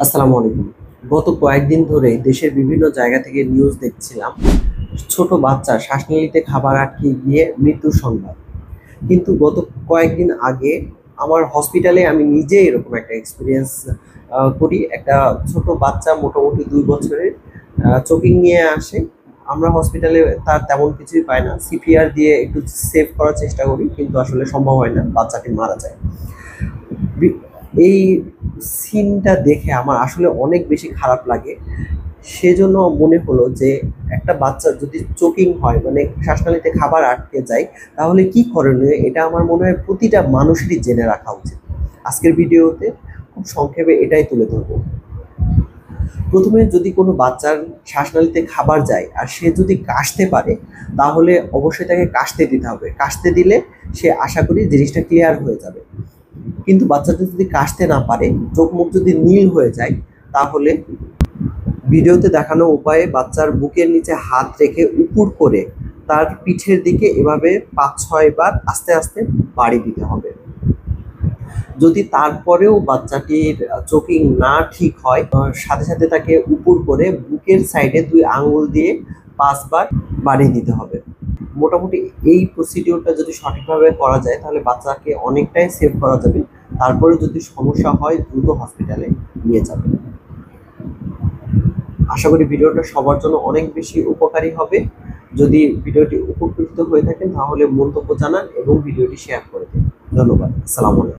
আসসালামু আলাইকুম। গত কয়েকদিন ধরে দেশের বিভিন্ন জায়গা থেকে নিউজ দেখছিলাম, ছোট বাচ্চা শ্বাসনালীতে খাবার আটকে গিয়ে মৃত্যুর সংবাদ। কিন্তু গত কয়েকদিন আগে আমার হসপিটালে আমি নিজে এরকম একটা এক্সপিরিয়েন্স করি। একটা ছোট বাচ্চা মোটামুটি 2 বছরের চোকিং নিয়ে আসে। আমরা হসপিটালে তার তেমন কিছুই পাই না, সিপিআর দিয়ে একটু সেভ করার চেষ্টা করি, কিন্তু আসলে সম্ভব হয় না, বাচ্চাটি মারা যায়। বি- এই সিনটা দেখে আমার আসলে অনেক বেশি খারাপ লাগে। সেজন্য মনে হলো যে একটা বাচ্চা যদি চোকিং হয়, মানে শ্বাসনালীতে খাবার আটকে যায়, তাহলে কি করণীয়, এটা আমার মনে হয় প্রতিটা মানুষেরই জেনে রাখা উচিত। আজকের ভিডিওতে খুব সংক্ষেপে এটাই তুলে ধরবো। প্রথমে যদি কোনো বাচ্চার শ্বাসনালীতে খাবার যায় আর সে যদি কাশতে পারে, তাহলে অবশ্যই তাকে কাশতে দিতে হবে। কাশতে দিলে সে, আশা করি, জিনিসটা ক্লিয়ার হয়ে যাবে। কিন্তু বাচ্চাটা যদি কাশতে না পারে, চোখ মুখ যদি নীল হয়ে যায়, তাহলে ভিডিওতে দেখানো উপায়ে বাচ্চার বুকের নিচে হাত রেখে উপুড় করে তার পিঠের দিকে এভাবে 5-6 বার আস্তে আস্তে বাড়ি দিতে হবে। যদি তারপরেও বাচ্চাটির চোকিং না ঠিক হয়, সাথে সাথে তাকে উপুড় করে বুকের সাইডে 2 আঙ্গুল দিয়ে 5 বার বাড়ি দিতে হবে। মোটামুটি এই প্রসিডিওরটা যদি সঠিকভাবে করা যায়, তাহলে বাচ্চাকে অনেকটাই সেভ করা যাবে। তারপরে যদি সমস্যা হয়, দ্রুত হসপিটালে নিয়ে যাবে। আশা করি ভিডিওটা সবার জন্য অনেক বেশি উপকারী হবে। যদি ভিডিওটি উপকৃত হয়ে থাকেন, তাহলে মন্তব্য জানান এবং ভিডিওটি শেয়ার করে দিন। ধন্যবাদ। আসসালামু আলাইকুম।